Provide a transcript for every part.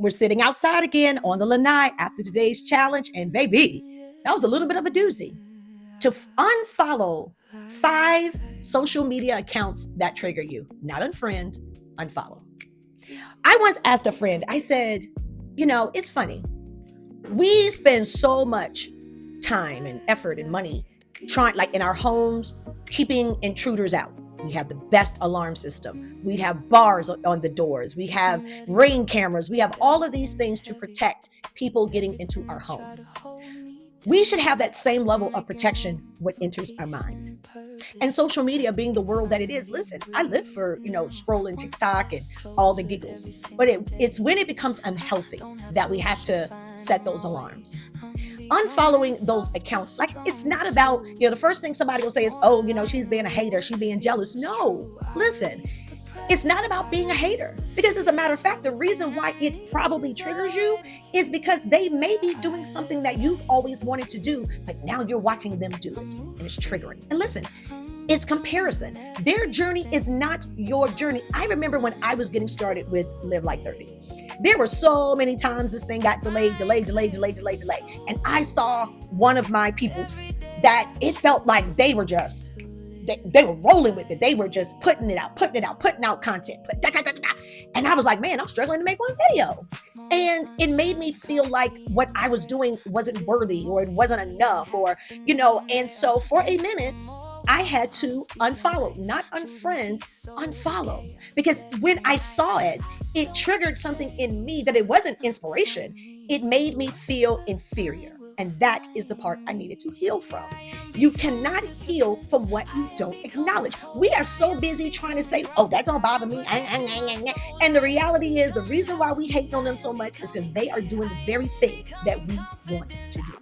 We're sitting outside again on the lanai after today's challenge. And baby, that was a little bit of a doozy. To unfollow 5 social media accounts that trigger you, not unfriend, unfollow. I once asked a friend, I said, it's funny. We spend so much time and effort and money trying, like in our homes, keeping intruders out. We have the best alarm system. We have bars on the doors. We have ring cameras. We have all of these things to protect people getting into our home. We should have that same level of protection what enters our mind. And social media being the world that it is, listen, I live for, scrolling TikTok and all the giggles. But it's when it becomes unhealthy that we have to set those alarms. Unfollowing those accounts, like it's not about, the first thing somebody will say is, oh, she's being a hater, she's being jealous. No, listen, it's not about being a hater, because as a matter of fact, the reason why it probably triggers you is because they may be doing something that you've always wanted to do, but now you're watching them do it and it's triggering. And listen, it's comparison. Their journey is not your journey. I remember when I was getting started with Live Like 30. There were so many times this thing got delayed. And I saw one of my peoples that it felt like they were just, they were rolling with it. They were just putting out content. And I was like, man, I'm struggling to make one video. And it made me feel like what I was doing wasn't worthy, or it wasn't enough, or, and so for a minute, I had to unfollow, not unfriend, unfollow. Because when I saw it, it triggered something in me that it wasn't inspiration. It made me feel inferior. And that is the part I needed to heal from. You cannot heal from what you don't acknowledge. We are so busy trying to say, oh, that don't bother me. And the reality is, the reason why we hate on them so much is because they are doing the very thing that we want to do.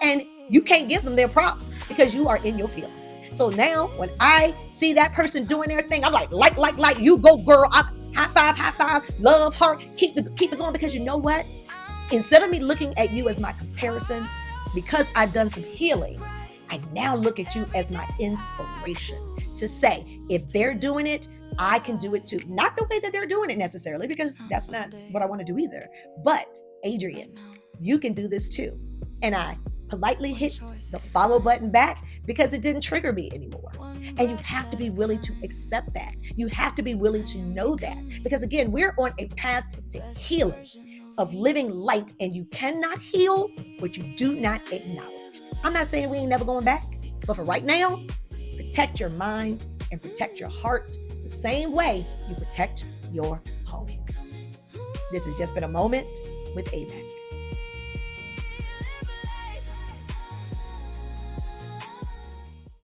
And you can't give them their props because you are in your feelings. So now when I see that person doing their thing, I'm like, you go, girl. High five, love, heart, keep it going. Because you know what? Instead of me looking at you as my comparison, because I've done some healing, I now look at you as my inspiration to say, if they're doing it, I can do it too. Not the way that they're doing it necessarily, because that's not what I want to do either. But Adrian, you can do this too. And I politely hit the follow button back because it didn't trigger me anymore. And you have to be willing to accept that. You have to be willing to know that. Because again, we're on a path to healing, of living light, and you cannot heal what you do not acknowledge. I'm not saying we ain't never going back, but for right now, protect your mind and protect your heart the same way you protect your home. This has just been a moment with AMAC.